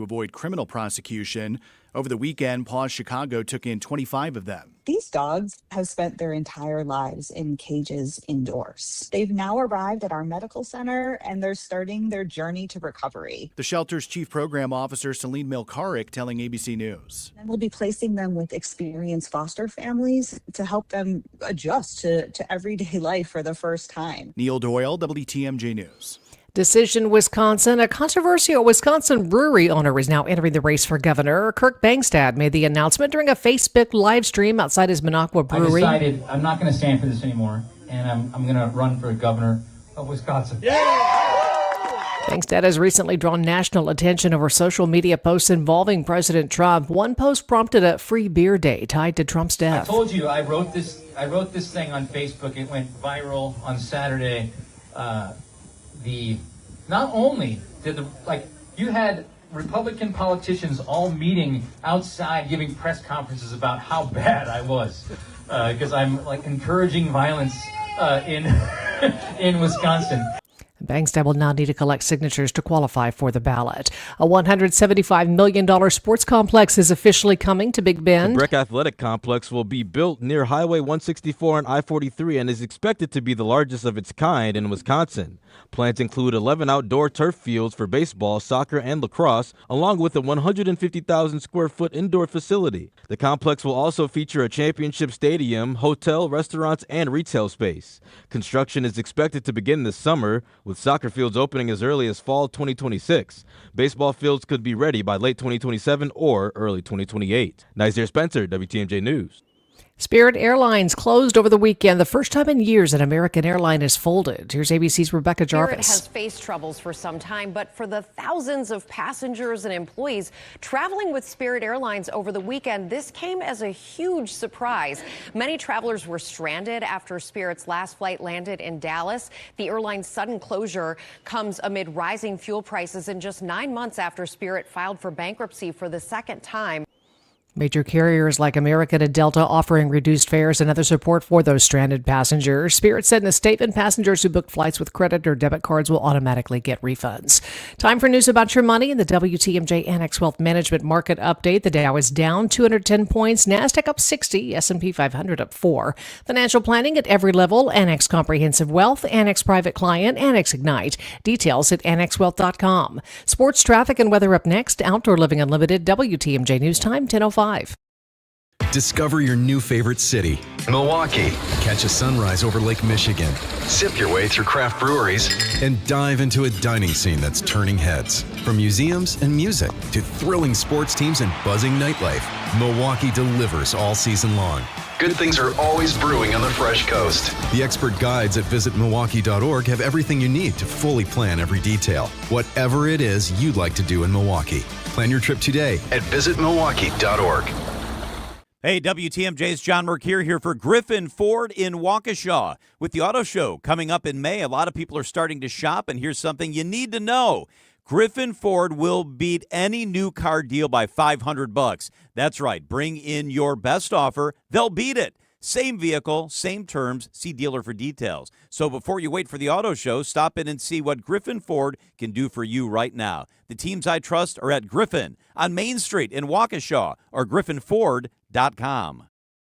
avoid criminal prosecution. Over the weekend, Paws Chicago took in 25 of them. These dogs have spent their entire lives in cages indoors. They've now arrived at our medical center, and they're starting their journey to recovery. The shelter's chief program officer, Celine Milkarik, telling ABC News. And we'll be placing them with experienced foster families to help them adjust to everyday life for the first time. Neil Doyle, WTMJ News. Decision, Wisconsin. A controversial Wisconsin brewery owner is now entering the race for governor. Kirk Bangstad made the announcement during a Facebook live stream outside his Minocqua brewery. I decided I'm not going to stand for this anymore, and I'm going to run for governor of Wisconsin. Bangstad has recently drawn national attention over social media posts involving President Trump. One post prompted a free beer day tied to Trump's death. I told you I wrote this thing on Facebook. It went viral on Saturday. Not only did you had Republican politicians all meeting outside giving press conferences about how bad I was because I'm encouraging violence in Wisconsin. Bangstad will now need to collect signatures to qualify for the ballot. A $175 million sports complex is officially coming to Big Bend. The Brick Athletic Complex will be built near Highway 164 and I-43 and is expected to be the largest of its kind in Wisconsin. Plans include 11 outdoor turf fields for baseball, soccer, and lacrosse, along with a 150,000-square-foot indoor facility. The complex will also feature a championship stadium, hotel, restaurants, and retail space. Construction is expected to begin this summer, with soccer fields opening as early as fall 2026. Baseball fields could be ready by late 2027 or early 2028. Nazir Spencer, WTMJ News. Spirit Airlines closed over the weekend, the first time in years an American airline is folded. Here's ABC's Rebecca Jarvis. Spirit has faced troubles for some time, but for the thousands of passengers and employees traveling with Spirit Airlines over the weekend, this came as a huge surprise. Many travelers were stranded after Spirit's last flight landed in Dallas. The airline's sudden closure comes amid rising fuel prices and just 9 months after Spirit filed for bankruptcy for the second time. Major carriers like American and Delta offering reduced fares and other support for those stranded passengers. Spirit said in a statement, passengers who booked flights with credit or debit cards will automatically get refunds. Time for news about your money in the WTMJ Annex Wealth Management Market Update. The Dow is down 210 points, NASDAQ up 60, S&P 500 up 4. Financial planning at every level, Annex Comprehensive Wealth, Annex Private Client, Annex Ignite. Details at annexwealth.com. Sports, traffic, and weather up next. Outdoor Living Unlimited, WTMJ News Time, 10:05. Discover your new favorite city, Milwaukee. Catch a sunrise over Lake Michigan. Sip your way through craft breweries. And dive into a dining scene that's turning heads. From museums and music to thrilling sports teams and buzzing nightlife, Milwaukee delivers all season long. Good things are always brewing on the Fresh Coast. The expert guides at visitmilwaukee.org have everything you need to fully plan every detail. Whatever it is you'd like to do in Milwaukee. Plan your trip today at visitmilwaukee.org. Hey, WTMJ's John Mercure here for Griffin Ford in Waukesha. With the auto show coming up in May, a lot of people are starting to shop, and here's something you need to know. Griffin Ford will beat any new car deal by $500. That's right. Bring in your best offer. They'll beat it. Same vehicle, same terms. See dealer for details. So before you wait for the auto show, stop in and see what Griffin Ford can do for you right now. The teams I trust are at Griffin on Main Street in Waukesha or griffinford.com.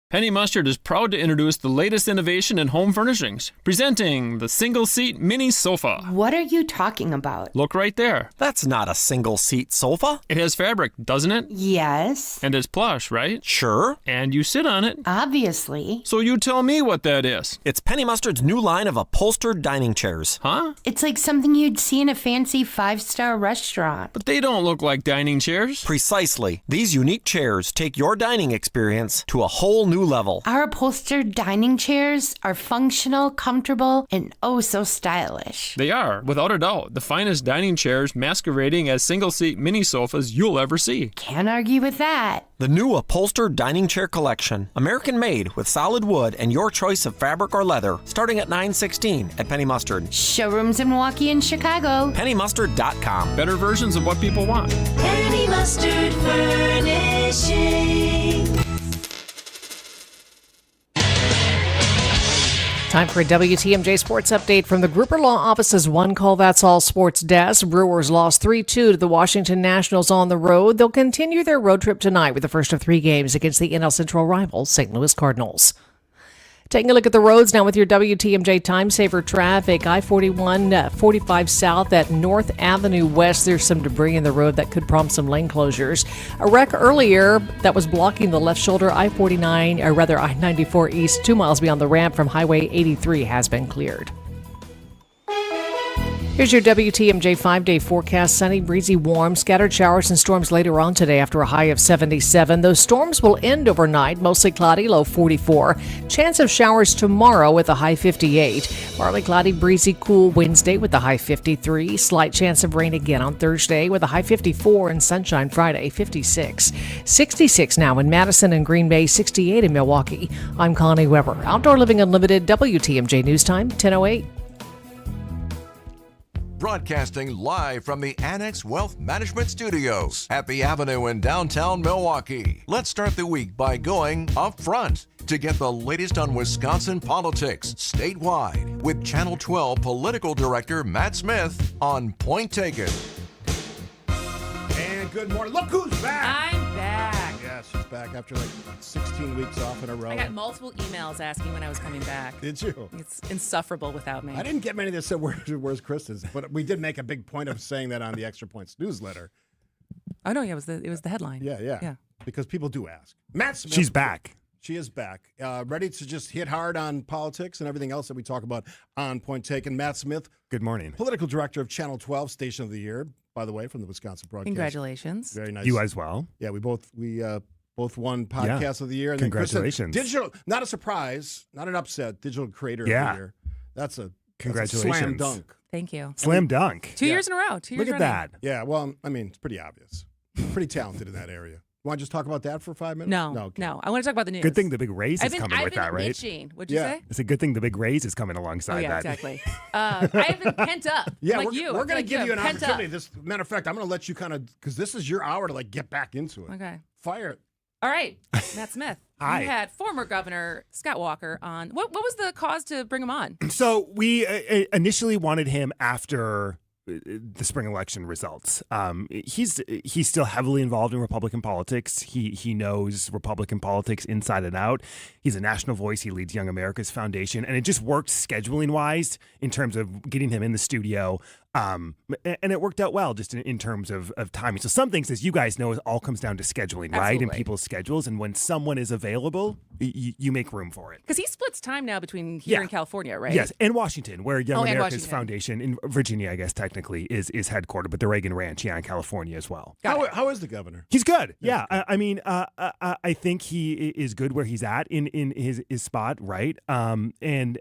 Penny Mustard is proud to introduce the latest innovation in home furnishings, presenting the single-seat mini sofa. What are you talking about? Look right there. That's not a single-seat sofa. It has fabric, doesn't it? Yes. And it's plush, right? Sure. And you sit on it. Obviously. So you tell me what that is. It's Penny Mustard's new line of upholstered dining chairs. Huh? It's like something you'd see in a fancy 5-star restaurant. But they don't look like dining chairs. Precisely. These unique chairs take your dining experience to a whole new level. Our upholstered dining chairs are functional, comfortable, and oh so stylish. They are, without a doubt, the finest dining chairs masquerading as single-seat mini sofas you'll ever see. Can't argue with that. The new upholstered dining chair collection, American-made with solid wood and your choice of fabric or leather, starting at $9.16 at Penny Mustard. Showrooms in Milwaukee and Chicago. PennyMustard.com. Better versions of what people want. Penny Mustard Furnishing. Time for a WTMJ Sports Update from the Grouper Law Office's One Call That's All Sports Desk. Brewers lost 3-2 to the Washington Nationals on the road. They'll continue their road trip tonight with the first of 3 games against the NL Central rival, St. Louis Cardinals. Taking a look at the roads now with your WTMJ Time Saver traffic. I-41, 45 south at North Avenue West. There's some debris in the road that could prompt some lane closures. A wreck earlier that was blocking the left shoulder. I-94 east, 2 miles beyond the ramp from Highway 83 has been cleared. Here's your WTMJ 5-day forecast. Sunny, breezy, warm, scattered showers and storms later on today after a high of 77. Those storms will end overnight, mostly cloudy, low 44. Chance of showers tomorrow with a high 58. Partly cloudy, breezy, cool Wednesday with a high 53. Slight chance of rain again on Thursday with a high 54 and sunshine Friday, 56. 66 now in Madison and Green Bay, 68 in Milwaukee. I'm Connie Weber. Outdoor Living Unlimited, WTMJ News Time, 10:08. Broadcasting live from the Annex Wealth Management Studios at the Avenue in downtown Milwaukee. Let's start the week by going up front to get the latest on Wisconsin politics statewide with Channel 12 Political Director Matt Smith on Point Taken. And good morning. Look who's back. I'm back. Yeah, she's back after like 16 weeks off in a row. I got multiple emails asking when I was coming back. Did you? It's insufferable without me. I didn't get many that said, where's Kristin? But we did make a big point of saying that on the Extra Points newsletter. Oh, no, yeah, it was the headline. Yeah. Because people do ask. Matt Smith. She's back. She is back. Ready to just hit hard on politics and everything else that we talk about on Point Taken. Matt Smith. Good morning. Political Director of Channel 12, Station of the Year, by the way, from the Wisconsin Broadcast. Congratulations. Very nice. You as well. Yeah, we both won Podcast of the Year. And congratulations. Then digital, not a surprise, not an upset, Digital Creator of the Year. That's a slam dunk. Thank you. Slam dunk. 2 years in a row. 2 years Look at running. that. Yeah, well, I mean, it's pretty obvious. Pretty talented in that area. Want to just talk about that for 5 minutes? No. Okay. I want to talk about the news. Good thing the big raise is coming with that, right? Itching. What'd you say? It's a good thing the big raise is coming alongside that. Exactly. I have been pent up. Yeah, like we're going to give you an pent opportunity. up. Matter of fact, I'm going to let you kind of, because this is your hour to like get back into it. Okay. Fire it. All right, Matt Smith. Hi. You had former Governor Scott Walker on. What was the cause to bring him on? So we initially wanted him after the spring election results. He's still heavily involved in Republican politics. He knows Republican politics inside and out. He's a national voice. He leads Young America's Foundation, and it just worked scheduling wise in terms of getting him in the studio. And it worked out well just in terms of timing. So some things, as you guys know, it all comes down to scheduling, right? And people's schedules. And when someone is available, you make room for it. Because he splits time now between here and California, right? Yes, and Washington, where Young America's Washington. Foundation, in Virginia, I guess technically, is headquartered, but the Reagan Ranch, in California as well. How is the governor? He's good. Yeah, I mean, I think he is good where he's at in his spot, right? And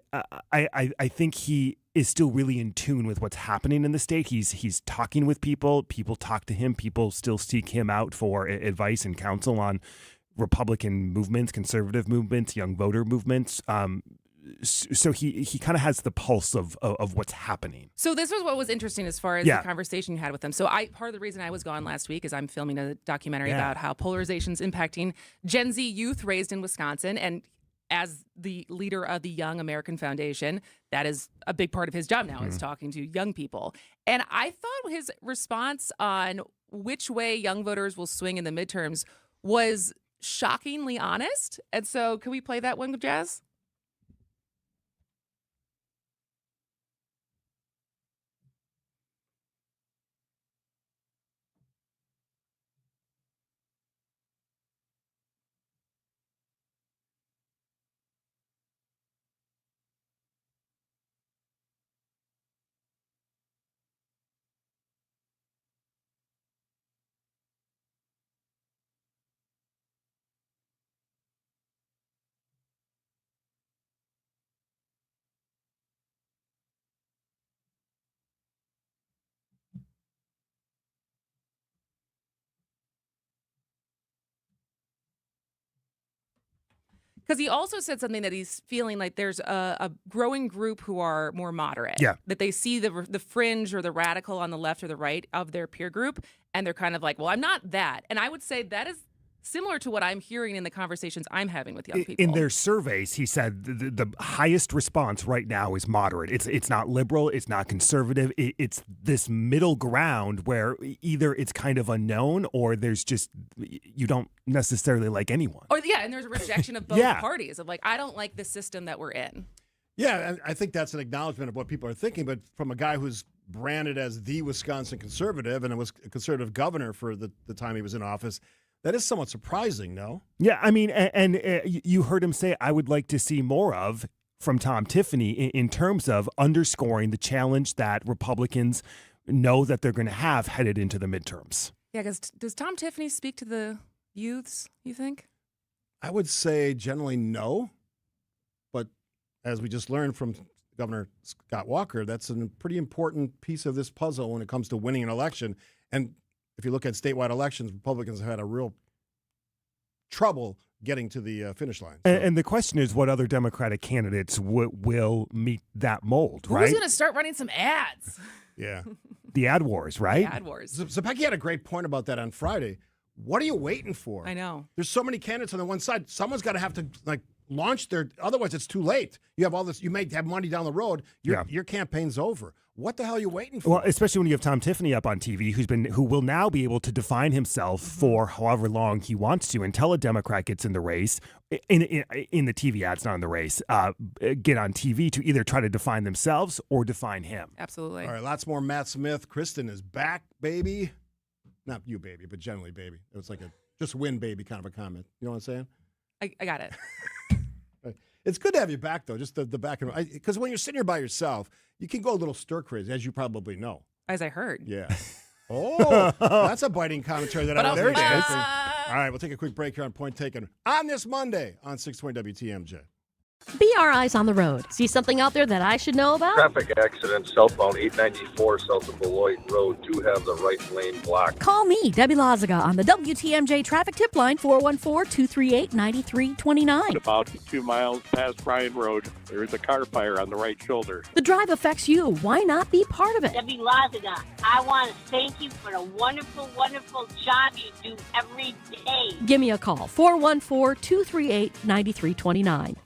I think he is still really in tune with what's happening in the state. He's talking with people. People talk to him. People still seek him out for advice and counsel on Republican movements, conservative movements, young voter movements. So he kind of has the pulse of what's happening. So this was what was interesting as far as the conversation you had with him. So part of the reason I was gone last week is I'm filming a documentary about how polarization's impacting Gen Z youth raised in Wisconsin. And as the leader of the Young American Foundation, that is a big part of his job now, is talking to young people. And I thought his response on which way young voters will swing in the midterms was shockingly honest. And so can we play that one, Jazz? Because he also said something that he's feeling like there's a growing group who are more moderate. Yeah. That they see the fringe or the radical on the left or the right of their peer group, and they're kind of like, well, I'm not that. And I would say that is similar to what I'm hearing in the conversations I'm having with young people. In their surveys, he said the highest response right now is moderate. It's not liberal, it's not conservative. It's this middle ground where either it's kind of unknown or there's just, you don't necessarily like anyone. And there's a rejection of both parties of like, I don't like the system that we're in. Yeah, and I think that's an acknowledgement of what people are thinking, but from a guy who's branded as the Wisconsin conservative and was a conservative governor for the time he was in office, that is somewhat surprising, no? Yeah, I mean, and you heard him say, I would like to see more of from Tom Tiffany in terms of underscoring the challenge that Republicans know that they're going to have headed into the midterms. Yeah, because does Tom Tiffany speak to the youths, you think? I would say generally no, but as we just learned from Governor Scott Walker, that's a pretty important piece of this puzzle when it comes to winning an election. And if you look at statewide elections, Republicans have had a real trouble getting to the finish line. So. And the question is, what other Democratic candidates will meet that mold, right? Who's going to start running some ads? Yeah. The ad wars, right? The ad wars. Zepecky had a great point about that on Friday. What are you waiting for? I know. There's so many candidates on the one side. Someone's got to have to launch their. Otherwise, it's too late. You have all this. You may have money down the road. Your campaign's over. What the hell are you waiting for? Well, especially when you have Tom Tiffany up on TV, who will now be able to define himself for however long he wants to until a Democrat gets in the race, in the TV ads, not in the race, get on TV to either try to define themselves or define him. Absolutely. All right, lots more Matt Smith. Kristin is back, baby. Not you, baby, but generally, baby. It was like a just win, baby kind of a comment. You know what I'm saying? I got it. It's good to have you back, though, just the back. Because when you're sitting here by yourself, you can go a little stir crazy, as you probably know. As I heard. Yeah. Oh, that's a biting commentary that I wasn't expecting. All right, we'll take a quick break here on Point Taken on this Monday on 620 WTMJ. Be our eyes on the road. See something out there that I should know about? Traffic accident southbound 894 south of Beloit Road. Do have the right lane blocked. Call me, Debbie Lazaga, on the WTMJ traffic tip line 414-238-9329. About 2 miles past Bryan Road, there is a car fire on the right shoulder. The drive affects you. Why not be part of it? Debbie Lazaga, I want to thank you for the wonderful, wonderful job you do every day. Give me a call, 414-238-9329.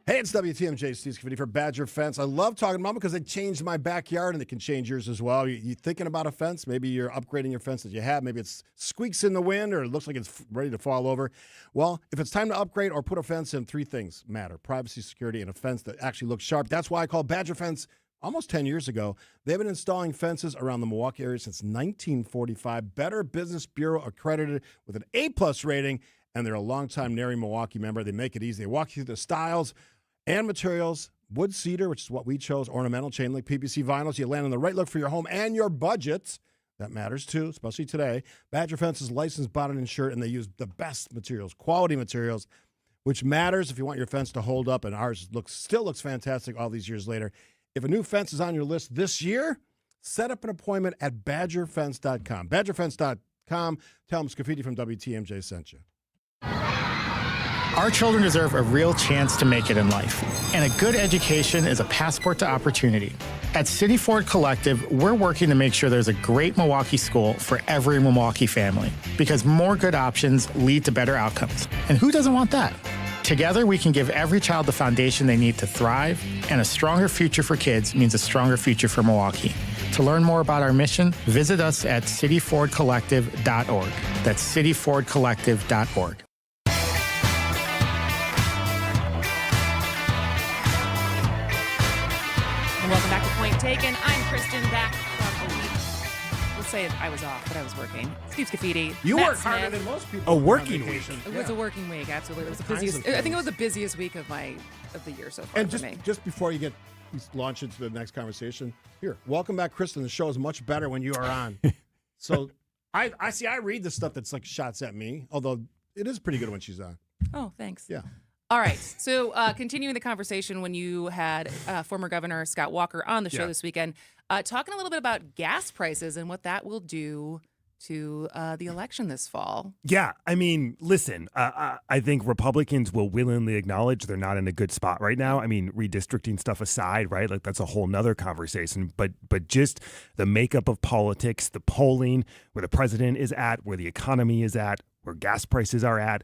Hey, it's WTMJ, Steve Scafidi for Badger Fence. I love talking about them because they changed my backyard and they can change yours as well. You thinking about a fence? Maybe you're upgrading your fence that you have. Maybe it's squeaks in the wind or it looks like it's ready to fall over. Well, if it's time to upgrade or put a fence in, 3 things matter: privacy, security, and a fence that actually looks sharp. That's why I called Badger Fence almost 10 years ago. They've been installing fences around the Milwaukee area since 1945. Better Business Bureau accredited with an A+ rating, and they're a longtime NARI Milwaukee member. They make it easy. They walk you through the styles and materials: wood, cedar, which is what we chose, ornamental, chain link, PVC, vinyls. You land on the right look for your home and your budget. That matters too, especially today. Badger Fence is licensed, bonded, and insured, and they use the best materials, quality materials, which matters if you want your fence to hold up, and ours still looks fantastic all these years later. If a new fence is on your list this year, set up an appointment at badgerfence.com. Badgerfence.com. Tell them Scafidi from WTMJ sent you. Our children deserve a real chance to make it in life, and a good education is a passport to opportunity. At City Ford Collective, we're working to make sure there's a great Milwaukee school for every Milwaukee family, because more good options lead to better outcomes. And who doesn't want that? Together, we can give every child the foundation they need to thrive, and a stronger future for kids means a stronger future for Milwaukee. To learn more about our mission, visit us at cityfordcollective.org. That's cityfordcollective.org. Welcome back to Point Taken. I'm Kristin, back from a week. Let's say I was off, but I was working. Steve Scafidi. You Matt work harder Smith. than most people. A working week. It was a working week, absolutely. It was the Kinds busiest. of I think things. it was the busiest week of the year so far And for me. just before you launch into the next conversation, here, welcome back, Kristin. The show is much better when you are on. So I read the stuff that's like shots at me, although it is pretty good when she's on. Oh, thanks. Yeah. All right. So continuing the conversation when you had former Governor Scott Walker on the show this weekend, talking a little bit about gas prices and what that will do to the election this fall. Yeah, I mean, listen, I think Republicans will willingly acknowledge they're not in a good spot right now. I mean, redistricting stuff aside, right? Like that's a whole nother conversation. But just the makeup of politics, the polling, where the president is at, where the economy is at, where gas prices are at,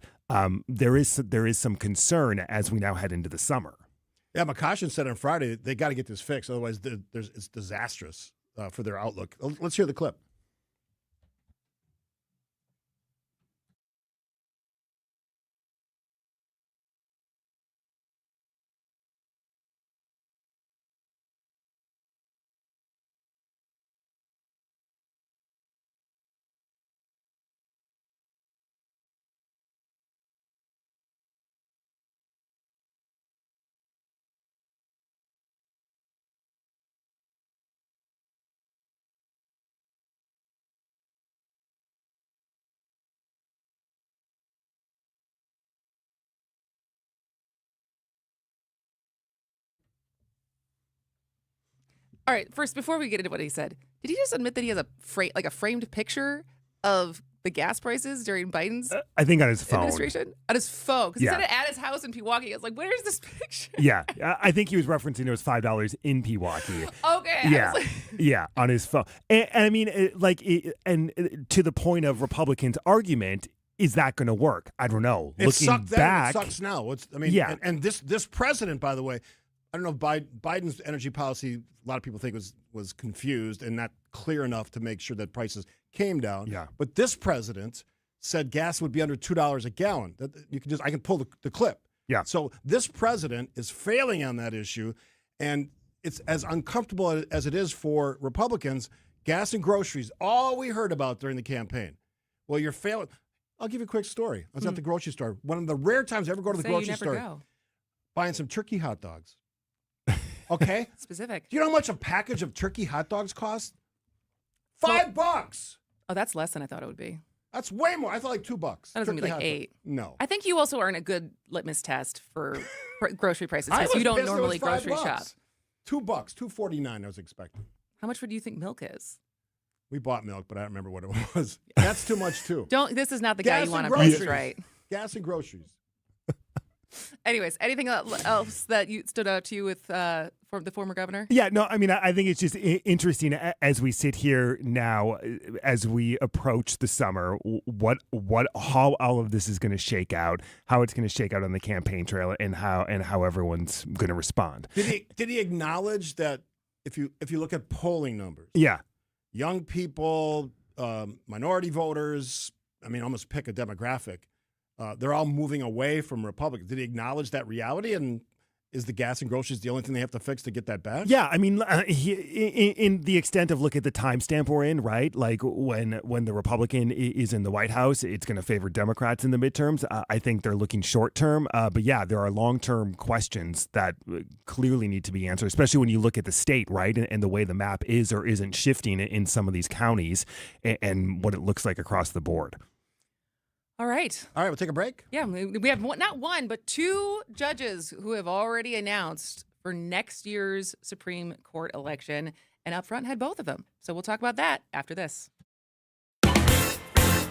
there is some concern as we now head into the summer. Yeah, McCoshin said on Friday they got to get this fixed, otherwise it's disastrous for their outlook. Let's hear the clip. All right, first, before we get into what he said, did he just admit that he has a framed picture of the gas prices during Biden's I think on his phone. administration? On his phone. Because he Yeah. said it at his house in Pewaukee. I was like, where's this picture? Yeah, I think he was referencing it was $5 in Pewaukee. Okay. I Yeah, was like- yeah, on his phone. And I mean, to the point of Republicans' argument, is that going to work? I don't know. It Looking sucked then, back, it sucks now. Yeah. And this president, by the way, I don't know if Biden's energy policy, a lot of people think was confused and not clear enough to make sure that prices came down. Yeah. But this president said gas would be under $2 a gallon. I can pull the clip. Yeah. So this president is failing on that issue, and it's as uncomfortable as it is for Republicans. Gas and groceries, all we heard about during the campaign. Well, you're failing. I'll give you a quick story. I was at the grocery store. One of the rare times I ever go to the Say grocery you never store. go. Buying some turkey hot dogs. Okay? Specific. Do you know how much a package of turkey hot dogs cost? $5. Oh, that's less than I thought it would be. That's way more. I thought like $2. That doesn't be Turkey like hot $8. dog. No. I think you also aren't a good litmus test for grocery prices I because was you don't pissed it was normally grocery $5. shop. $2, $2.49 I was expecting. How much would you think milk is? We bought milk, but I don't remember what it was. That's too much too. This is not the guy Gas you want and to price groceries. right. Gas and groceries. Anyways, anything else that you stood out to you with from the former governor? Yeah, no, I mean, I think it's just interesting as we sit here now, as we approach the summer, how all of this is going to shake out, how it's going to shake out on the campaign trail, and how everyone's going to respond. Did he acknowledge that if you look at polling numbers, Yeah, young people, minority voters, I mean, almost pick a demographic. They're all moving away from Republicans. Did he acknowledge that reality? And is the gas and groceries the only thing they have to fix to get that back? Yeah, I mean, in the extent of look at the timestamp we're in, right? Like when the Republican is in the White House, it's going to favor Democrats in the midterms. I think they're looking short term. But yeah, there are long term questions that clearly need to be answered, especially when you look at the state, right? And the way the map is or isn't shifting in some of these counties and what it looks like across the board. All right. All right, we'll take a break. Yeah, we have not one, but two judges who have already announced for next year's Supreme Court election, and up front had both of them. So we'll talk about that after this.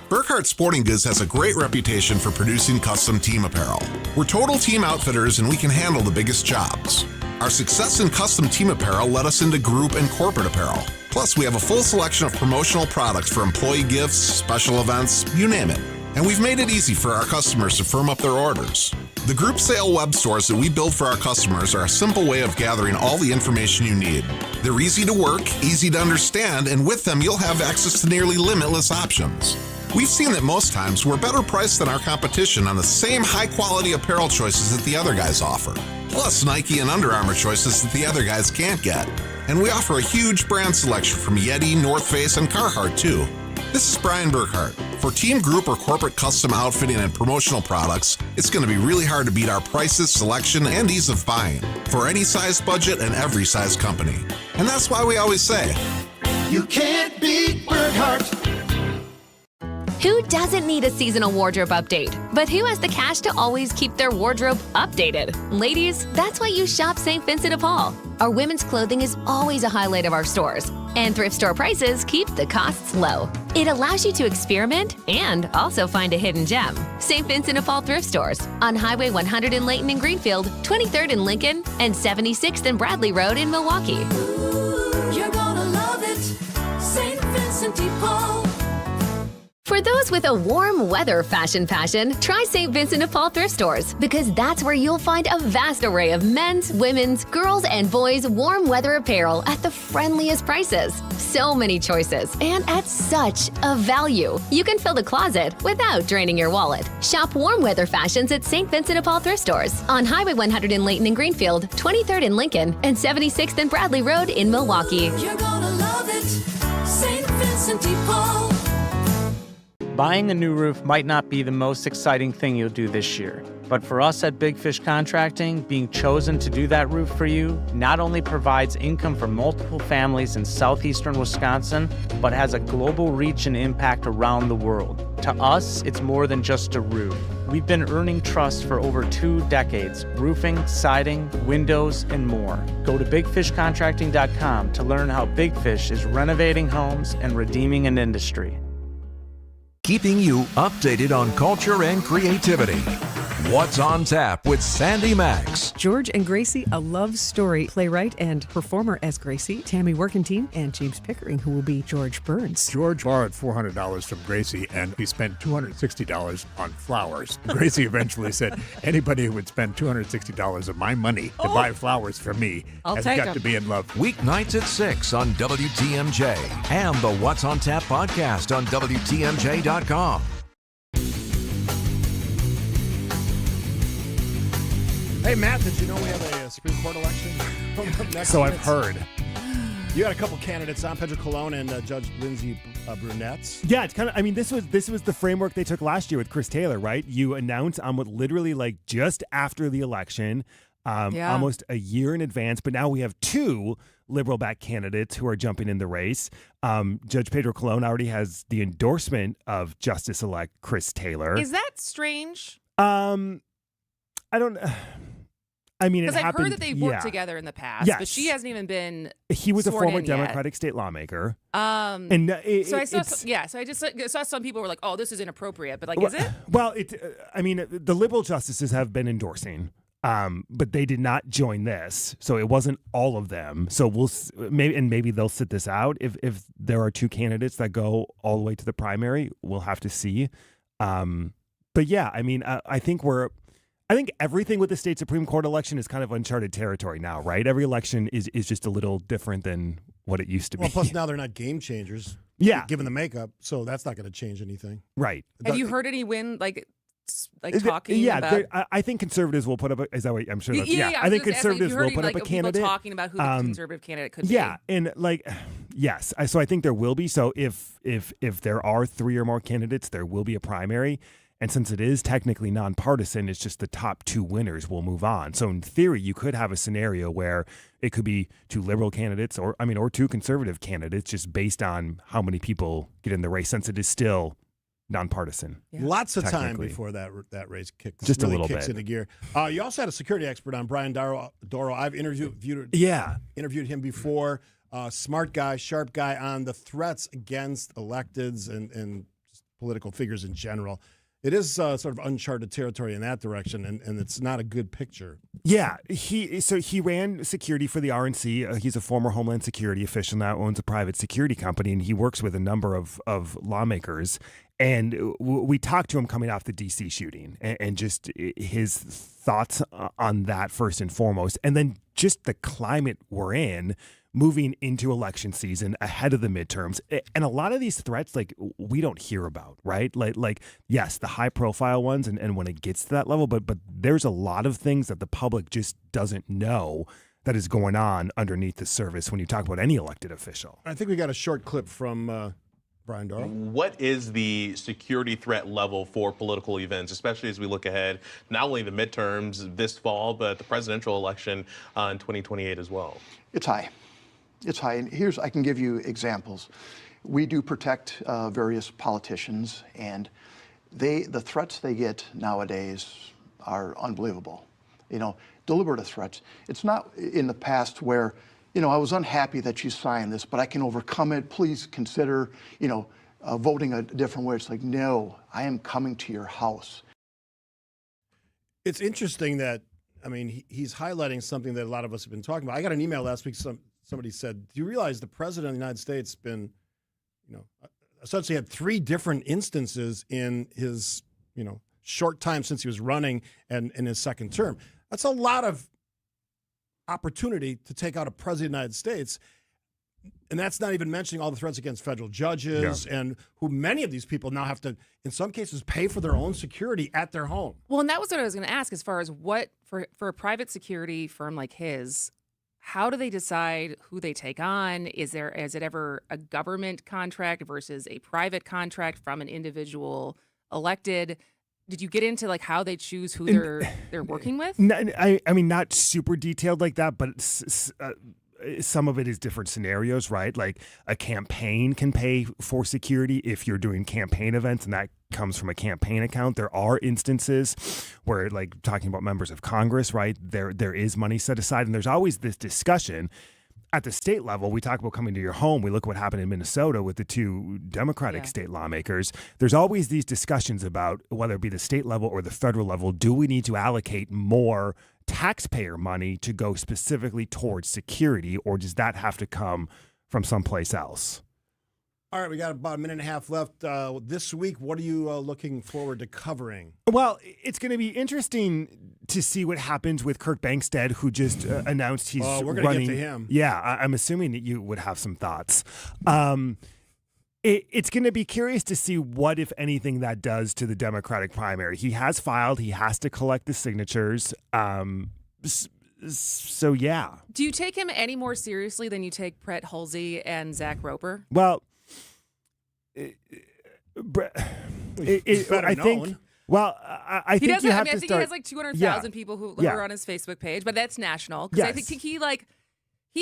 Burkhart Sporting Goods has a great reputation for producing custom team apparel. We're total team outfitters and we can handle the biggest jobs. Our success in custom team apparel led us into group and corporate apparel. Plus, we have a full selection of promotional products for employee gifts, special events, you name it. And we've made it easy for our customers to firm up their orders. The group sale web stores that we build for our customers are a simple way of gathering all the information you need. They're easy to work, easy to understand, and with them you'll have access to nearly limitless options. We've seen that most times we're better priced than our competition on the same high-quality apparel choices that the other guys offer. Plus Nike and Under Armour choices that the other guys can't get. And we offer a huge brand selection from Yeti, North Face, and Carhartt too. This is Brian Burkhart. For team, group, or corporate custom outfitting and promotional products, it's going to be really hard to beat our prices, selection, and ease of buying for any size budget and every size company. And that's why we always say, you can't beat Burkhart. Who doesn't need a seasonal wardrobe update? But who has the cash to always keep their wardrobe updated? Ladies, that's why you shop St. Vincent de Paul. Our women's clothing is always a highlight of our stores, and thrift store prices keep the costs low. It allows you to experiment and also find a hidden gem. St. Vincent de Paul thrift stores on Highway 100 in Layton and Greenfield, 23rd in Lincoln, and 76th and Bradley Road in Milwaukee. You're gonna love it, St. Vincent de Paul. For those with a warm weather fashion, try St. Vincent de Paul thrift stores, because that's where you'll find a vast array of men's, women's, girls, and boys' warm weather apparel at the friendliest prices. So many choices, and at such a value. You can fill the closet without draining your wallet. Shop warm weather fashions at St. Vincent de Paul thrift stores on Highway 100 in Layton and Greenfield, 23rd in Lincoln, and 76th and Bradley Road in Milwaukee. You're gonna love it, St. Vincent de Paul. Buying a new roof might not be the most exciting thing you'll do this year, but for us at Big Fish Contracting, being chosen to do that roof for you not only provides income for multiple families in southeastern Wisconsin, but has a global reach and impact around the world. To us, it's more than just a roof. We've been earning trust for over 2 decades, roofing, siding, windows, and more. Go to bigfishcontracting.com to learn how Big Fish is renovating homes and redeeming an industry. Keeping you updated on culture and creativity. What's on Tap with Sandy Max. George and Gracie, a love story. Playwright and performer as Gracie, Tammy Workentine, and James Pickering, who will be George Burns. George borrowed $400 from Gracie, and he spent $260 on flowers. Gracie eventually said, anybody who would spend $260 of my money to buy flowers for me has got to be in love. Weeknights at 6 on WTMJ and the What's on Tap podcast on WTMJ.com. Hey, Matt, did you know we have a Supreme Court election coming up next? So I've heard. You got a couple candidates on, Pedro Colon and Judge Lindsey Brunetz. Yeah, it's kind of. I mean, this was the framework they took last year with Chris Taylor, right? You announce on what literally like just after the election, almost a year in advance. But now we have 2 liberal-backed candidates who are jumping in the race. Judge Pedro Colon already has the endorsement of Justice-elect Chris Taylor. Is that strange? I don't. I mean, because I've heard that they've worked together in the past, but she hasn't even been. He was a sworn former in Democratic yet. state lawmaker. So I just saw some people were like, "Oh, this is inappropriate," but like, is it? Well, I mean, the liberal justices have been endorsing, but they did not join this, so it wasn't all of them. So maybe they'll sit this out if there are 2 candidates that go all the way to the primary. We'll have to see. But yeah, I mean, I think everything with the state Supreme Court election is kind of uncharted territory now, right? Every election is just a little different than what it used to be. Well, plus now they're not game changers. Yeah. Given the makeup, so that's not going to change anything. Right. Have you heard any win talking? Yeah, about... I think conservatives will put up. Is that what I'm sure? Yeah, I think conservatives will put up a candidate. Talking about who the conservative candidate could be. Yeah, and yes, so I think there will be. So if there are 3 or more candidates, there will be a primary. And since it is technically nonpartisan, it's just the top 2 winners will move on. So in theory, you could have a scenario where it could be 2 liberal candidates or 2 conservative candidates, just based on how many people get in the race, since it is still nonpartisan. Yeah. Lots of time before that race kicks into gear. You also had a security expert on, Brian Doro. I've interviewed him before. Smart guy, sharp guy on the threats against electeds and just political figures in general. It is sort of uncharted territory in that direction, and it's not a good picture. Yeah, he ran security for the RNC. He's a former Homeland Security official, now owns a private security company, and he works with a number of lawmakers. And we talked to him coming off the D.C. shooting and just his thoughts on that first and foremost, and then just the climate we're in moving into election season ahead of the midterms. And a lot of these threats, like, we don't hear about, right? Like yes, the high profile ones and when it gets to that level, but there's a lot of things that the public just doesn't know that is going on underneath the surface when you talk about any elected official. I think we got a short clip from Brian Doro. What is the security threat level for political events, especially as we look ahead, not only the midterms this fall, but the presidential election in 2028 as well? It's high. It's high. And I can give you examples. We do protect various politicians, and the threats they get nowadays are unbelievable. Deliberative threats. It's not in the past where, I was unhappy that you signed this, but I can overcome it. Please consider, voting a different way. It's like, no, I am coming to your house. It's interesting that, he's highlighting something that a lot of us have been talking about. I got an email last week. Somebody said, do you realize the president of the United States been, essentially had 3 different instances in his, short time since he was running and in his second term. That's a lot of opportunity to take out a president of the United States. And that's not even mentioning all the threats against federal judges and who many of these people now have to, in some cases, pay for their own security at their home. Well, and that was what I was going to ask as far as what, for a private security firm like his, how do they decide who they take on? Is it ever a government contract versus a private contract from an individual elected? Did you get into how they choose who they're working with? Not super detailed like that, but some of it is different scenarios, right? Like a campaign can pay for security if you're doing campaign events, and that comes from a campaign account. There are instances where, talking about members of Congress, right? There is money set aside, and there's always this discussion. At the state level, we talk about coming to your home. We look at what happened in Minnesota with the 2 Democratic state lawmakers. There's always these discussions about whether it be the state level or the federal level. Do we need to allocate more taxpayer money to go specifically towards security, or does that have to come from someplace else? All right, we got about a minute and a half left. This week, what are you looking forward to covering? Well, it's going to be interesting to see what happens with Kirk Bangstad, who just announced he's running. We're going to get to him. Yeah, I'm assuming that you would have some thoughts. It's going to be curious to see what, if anything, that does to the Democratic primary. He has filed. He has to collect the signatures. So, yeah. Do you take him any more seriously than you take Brett Hulsey and Zach Roper? Well, I think. Well, I think you have to start. I think he has 200,000 people who are on his Facebook page, but that's national. Because I think he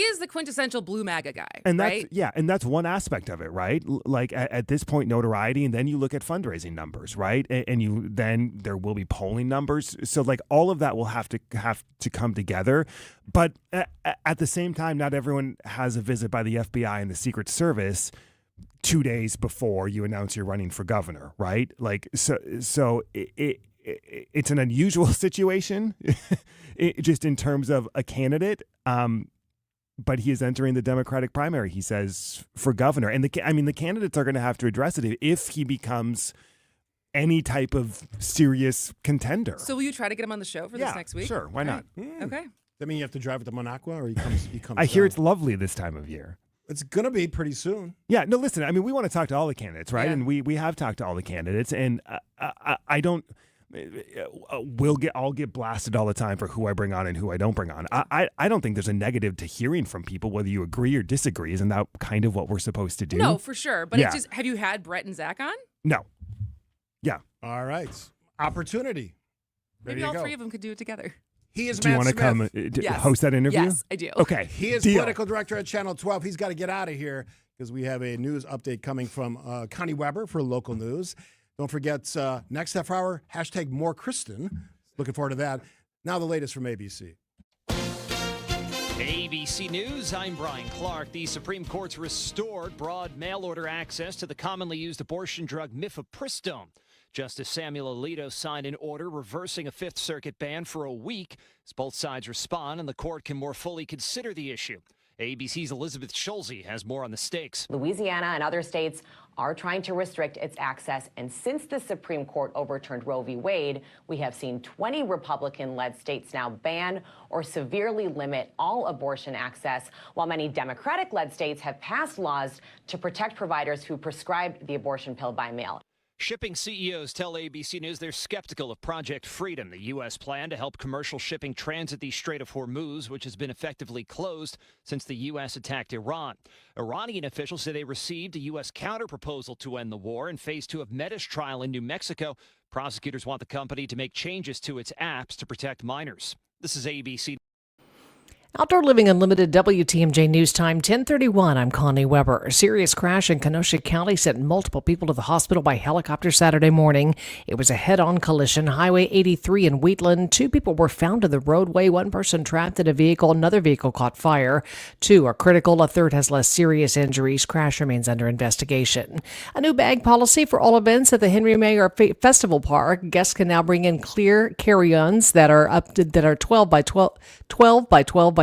is the quintessential blue MAGA guy, and right? And that's one aspect of it, right? At this point, notoriety, and then you look at fundraising numbers, right? And then there will be polling numbers. So all of that will have to come together. But at the same time, not everyone has a visit by the FBI and the Secret Service 2 days before you announce you're running for governor, right? So it's an unusual situation, just in terms of a candidate. But he is entering the Democratic primary, he says, for governor. And the candidates are going to have to address it if he becomes any type of serious contender. So will you try to get him on the show for this next week? Sure. Why not? Okay. That mean you have to drive it to Monaco, or he comes I hear it's lovely this time of year. It's going to be pretty soon. Yeah. No, listen, we want to talk to all the candidates, right? Yeah. And we have talked to all the candidates, and I don't. I'll get blasted all the time for who I bring on and who I don't bring on. I don't think there's a negative to hearing from people, whether you agree or disagree. Isn't that kind of what we're supposed to do? No, for sure. But it's just, have you had Brett and Zach on? No. Yeah. All right. Opportunity. Maybe all 3 of them could do it together. He is Do you Matt want to Smith. come host that interview? Yes, I do. Okay. He is political director at Channel 12. He's got to get out of here because we have a news update coming from Connie Weber for local news. Don't forget, next half hour, # more Kristin. Looking forward to that. Now the latest from ABC. ABC News, I'm Brian Clark. The Supreme Court's restored broad mail-order access to the commonly used abortion drug mifepristone. Justice Samuel Alito signed an order reversing a Fifth Circuit ban for a week as both sides respond and the court can more fully consider the issue. ABC's Elizabeth Schulze has more on the stakes. Louisiana and other states are trying to restrict its access, and since the Supreme Court overturned Roe v. Wade, we have seen 20 Republican-led states now ban or severely limit all abortion access, while many Democratic-led states have passed laws to protect providers who prescribe the abortion pill by mail. Shipping CEOs tell ABC News they're skeptical of Project Freedom, the U.S. plan to help commercial shipping transit the Strait of Hormuz, which has been effectively closed since the U.S. attacked Iran. Iranian officials say they received a U.S. counterproposal to end the war in Phase 2 of Meta's trial in New Mexico. Prosecutors want the company to make changes to its apps to protect minors. This is ABC. Outdoor Living Unlimited WTMJ News Time 10:31. I'm Connie Weber. A serious crash in Kenosha County sent multiple people to the hospital by helicopter Saturday morning. It was a head-on collision. Highway 83 in Wheatland. 2 people were found in the roadway. 1 person trapped in a vehicle. Another vehicle caught fire. 2 are critical. A third has less serious injuries. Crash remains under investigation. A new bag policy for all events at the Henry Mayer Festival Park. Guests can now bring in clear carry-ons that are 12 by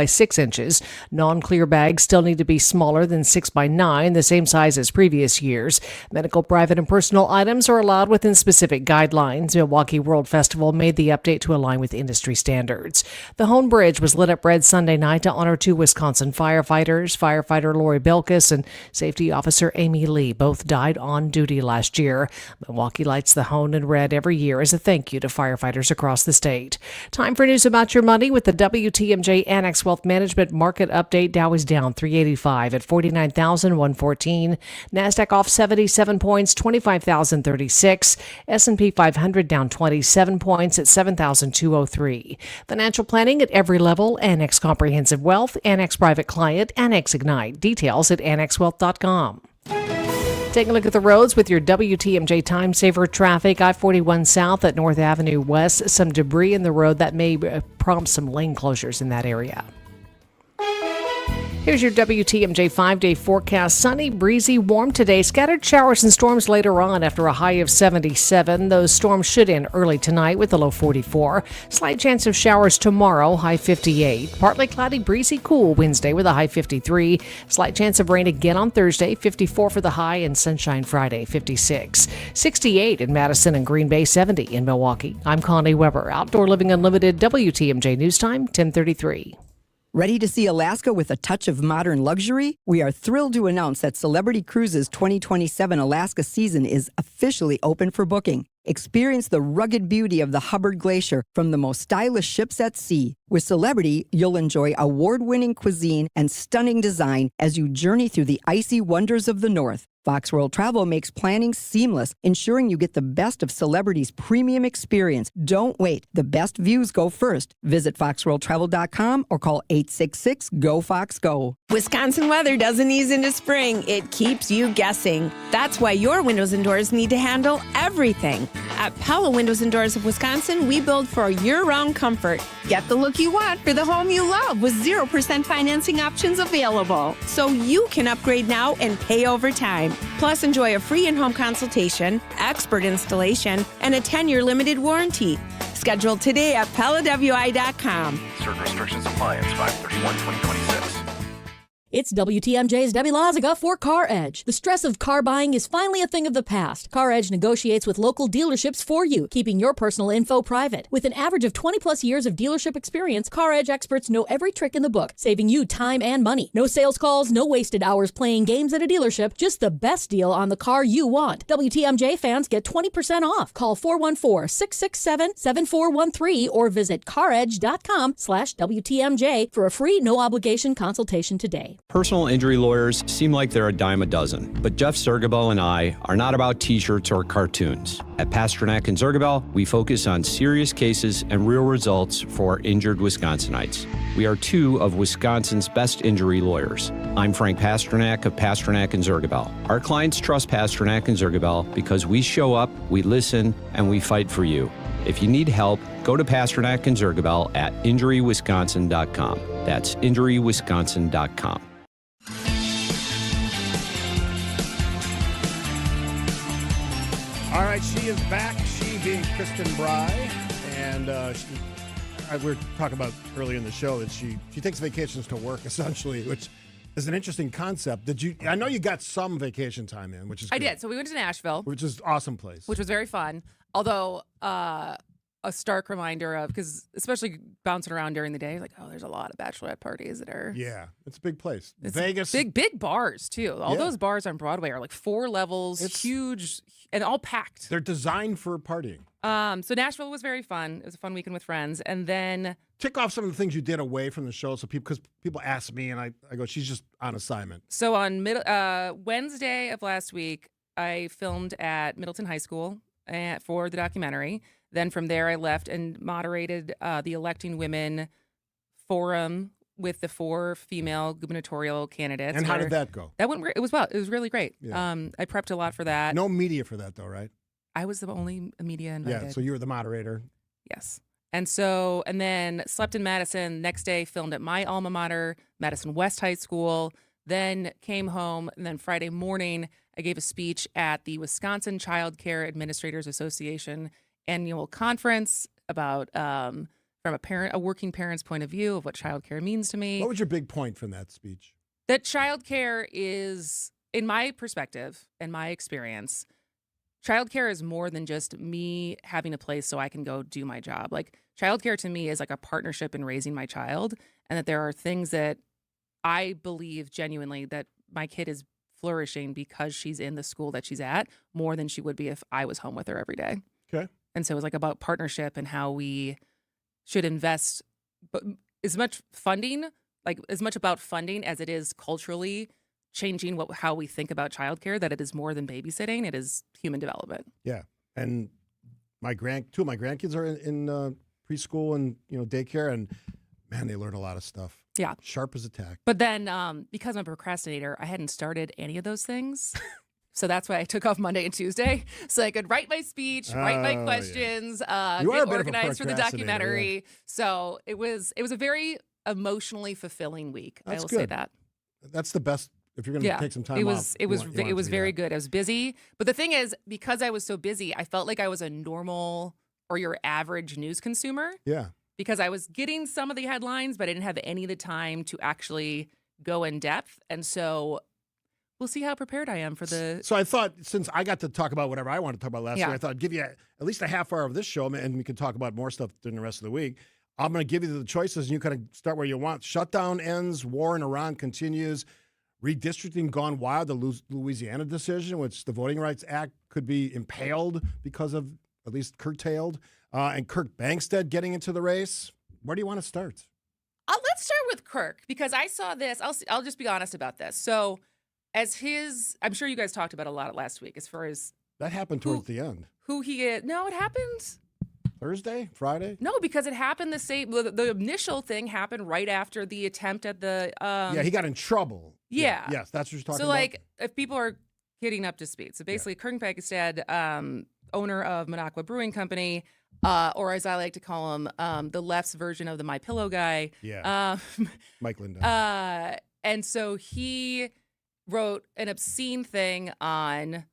6 inches. Non-clear bags still need to be smaller than 6 by 9, the same size as previous years. Medical, private, and personal items are allowed within specific guidelines. Milwaukee World Festival made the update to align with industry standards. The Hone Bridge was lit up red Sunday night to honor 2 Wisconsin firefighters. Firefighter Lori Belkis and safety officer Amy Lee both died on duty last year. Milwaukee lights the Hone in red every year as a thank you to firefighters across the state. Time for news about your money with the WTMJ Annex Wealth Management Market Update. Dow is down 385 at 49,114. NASDAQ off 77 points, 25,036. S&P 500 down 27 points at 7,203. Financial planning at every level. Annex Comprehensive Wealth, Annex Private Client, Annex Ignite. Details at annexwealth.com. Take a look at the roads with your WTMJ Time Saver traffic. I-41 south at North Avenue West. Some debris in the road that may prompt some lane closures in that area. Here's your WTMJ 5-day forecast. Sunny, breezy, warm today. Scattered showers and storms later on after a high of 77. Those storms should end early tonight with a low 44. Slight chance of showers tomorrow, high 58. Partly cloudy, breezy, cool Wednesday with a high 53. Slight chance of rain again on Thursday, 54 for the high, and sunshine Friday, 56. 68 in Madison and Green Bay, 70 in Milwaukee. I'm Connie Weber. Outdoor Living Unlimited, WTMJ News Time, 10:33. Ready to see Alaska with a touch of modern luxury? We are thrilled to announce that Celebrity Cruises 2027 Alaska season is officially open for booking. Experience the rugged beauty of the Hubbard Glacier from the most stylish ships at sea. With Celebrity, you'll enjoy award-winning cuisine and stunning design as you journey through the icy wonders of the North. Fox World Travel makes planning seamless, ensuring you get the best of Celebrity's premium experience. Don't wait. The best views go first. Visit foxworldtravel.com or call 866-GO-FOX-GO. Wisconsin weather doesn't ease into spring. It keeps you guessing. That's why your windows and doors need to handle everything. At Pella Windows and Doors of Wisconsin, we build for year-round comfort. Get the look you want for the home you love with 0% financing options available. So you can upgrade now and pay over time. Plus, enjoy a free in-home consultation, expert installation, and a 10-year limited warranty. Schedule today at PellaWI.com. Certain restrictions apply. It's 5/31/2026. It's WTMJ's Debbie Lazaga for Car Edge. The stress of car buying is finally a thing of the past. Car Edge negotiates with local dealerships for you, keeping your personal info private. With an average of 20-plus years of dealership experience, Car Edge experts know every trick in the book, saving you time and money. No sales calls, no wasted hours playing games at a dealership, just the best deal on the car you want. WTMJ fans get 20% off. Call 414-667-7413 or visit caredge.com/WTMJ for a free no-obligation consultation today. Personal injury lawyers seem like they're a dime a dozen, but Jeff Zergabel and I are not about t-shirts or cartoons. At Pasternak and Zergabel, we focus on serious cases and real results for injured Wisconsinites. We are 2 of Wisconsin's best injury lawyers. I'm Frank Pasternak of Pasternak and Zergabel. Our clients trust Pasternak and Zergabel because we show up, we listen, and we fight for you. If you need help, go to Pasternak and Zergabel at injurywisconsin.com. That's injurywisconsin.com. All right, she is back. She being Kristin Bry, and we were talking about earlier in the show that she takes vacations to work essentially, which is an interesting concept. I know you got some vacation time in, which is good. I did. So we went to Nashville, which is an awesome place, which was very fun. Although a stark reminder of, because especially bouncing around during the day, like, oh, there's a lot of bachelorette parties that are. Yeah, it's a big place. Vegas, big bars too. All those bars on Broadway are like 4 levels, huge, and all packed. They're designed for partying. So Nashville was very fun. It was a fun weekend with friends, and then tick off some of the things you did away from the show, so because people ask me, and I go, she's just on assignment. So on Wednesday of last week, I filmed at Middleton High School for the documentary. Then from there, I left and moderated the Electing Women Forum with the 4 female gubernatorial candidates. And how did that go? That went. It was well. It was really great. Yeah. I prepped a lot for that. No media for that, though, right? I was the only media invited. Yeah, so you were the moderator. Yes. And then slept in Madison. Next day, filmed at my alma mater, Madison West High School. Then came home. And then Friday morning, I gave a speech at the Wisconsin Child Care Administrators Association annual conference about from a working parent's point of view of what child care means to me. What was your big point from that speech? That child care is, in my perspective and my experience, childcare is more than just me having a place so I can go do my job. Like, childcare to me is like a partnership in raising my child, and that there are things that I believe genuinely that my kid is flourishing because she's in the school that she's at more than she would be if I was home with her every day. Okay. And so it was like about partnership and how we should invest, but as much about funding as it is culturally changing how we think about childcare, that it is more than babysitting. It is human development. Yeah. And two of my grandkids are in preschool and daycare, and man, they learn a lot of stuff. Yeah. Sharp as a tack. But then because I'm a procrastinator, I hadn't started any of those things. So that's why I took off Monday and Tuesday, so I could write my speech, write my questions, get organized for the documentary. Yeah. So it was a very emotionally fulfilling week. I will say that. That's the best. If you're going to take some time off, it was very good. I was busy, but the thing is, because I was so busy, I felt like I was a normal or your average news consumer. Yeah. Because I was getting some of the headlines, but I didn't have any of the time to actually go in depth, and so we'll see how prepared I am for the. So I thought, since I got to talk about whatever I wanted to talk about last week, I thought I'd give you at least a half hour of this show, and we can talk about more stuff during the rest of the week. I'm going to give you the choices, and you kind of start where you want. Shutdown ends, war in Iran continues, redistricting gone wild, the Louisiana decision, which the Voting Rights Act could be impaled because of, at least curtailed, and Kirk Bangstead getting into the race. Where do you want to start? Let's start with Kirk, because I saw this. I'll just be honest about this. So, I'm sure you guys talked about a lot last week as far as that happened towards the end. Who he is? No, it happened Thursday, Friday. No, because it happened the same. The initial thing happened right after the attempt at the. Yeah, he got in trouble. Yeah. Yes, that's what you're talking about. So, like, if people are getting up to speed, so basically, Kirk Bangstead, owner of Minocqua Brewing Company, or as I like to call him, the left's version of the My Pillow guy. Yeah. Mike Lindell. And so he wrote an obscene thing on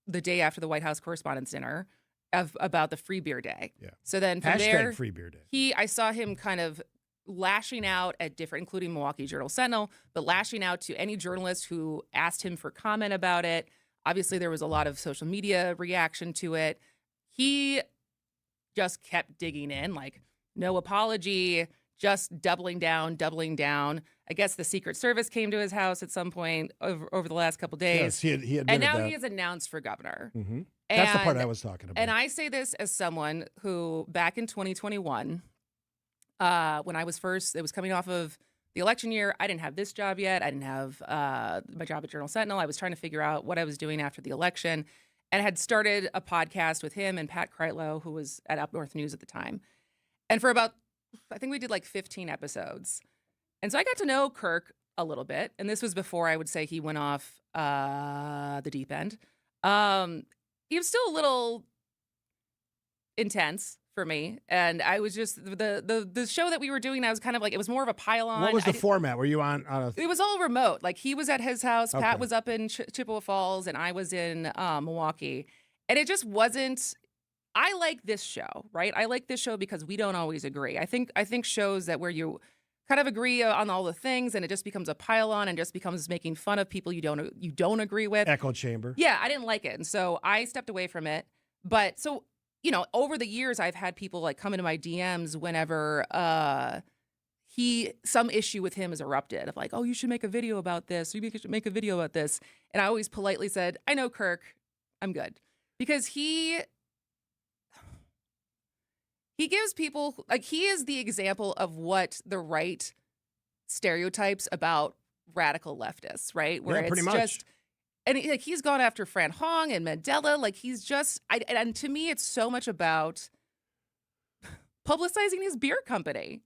the day after the White House Correspondents' Dinner about the Free Beer Day. Yeah. So then from there, Free Beer Day. I saw him kind of lashing out at different, including Milwaukee Journal-Sentinel, but lashing out to any journalist who asked him for comment about it. Obviously, there was a lot of social media reaction to it. He just kept digging in, like, no apology, just doubling down. I guess the Secret Service came to his house at some point over the last couple days. Yes, he admitted and now that. he is announced for governor. Mm-hmm. That's the part I was talking about. And I say this as someone who, back in 2021, when I was it was coming off of the election year, I didn't have this job yet. I didn't have my job at Journal-Sentinel. I was trying to figure out what I was doing after the election, and had started a podcast with him and Pat Kreitlow, who was at Up North News at the time. And for about, I think we did like 15 episodes. And so I got to know Kirk a little bit. And this was before I would say he went off the deep end. He was still a little intense for me. And I was just, the show that we were doing, I was kind of like, it was more of a pile-on. What was the format? Were you on It was all remote. Like, he was at his house, Okay. Pat was up in Chippewa Falls, and I was in Milwaukee. And it just wasn't, I like this show, right? I like this show because we don't always agree. I think shows that where you kind of agree on all the things and it just becomes a pile-on and just becomes making fun of people you don't agree with. Echo Chamber. Yeah, I didn't like it. And so I stepped away from it. But so, over the years, I've had people like come into my DMs whenever some issue with him is erupted of like, oh, you should make a video about this. You should make a video about this. And I always politely said, I know, Kirk, I'm good. Because he gives people, like, he is the example of what the right stereotypes about radical leftists, right? Where Yeah, pretty it's much. just, and he's gone after Fran Hong and Mandela. Like, he's just, and to me, it's so much about publicizing his beer company.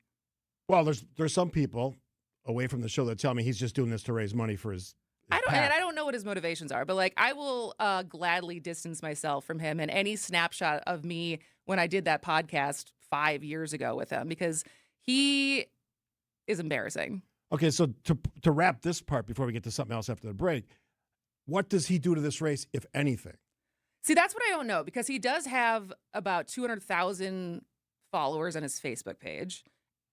Well, there's some people away from the show that tell me he's just doing this to raise money for his I don't know what his motivations are, but like I will gladly distance myself from him and any snapshot of me when I did that podcast 5 years ago with him, because he is embarrassing. Okay, so to wrap this part before we get to something else after the break, what does he do to this race, if anything? See, that's what I don't know, because he does have about 200,000 followers on his Facebook page,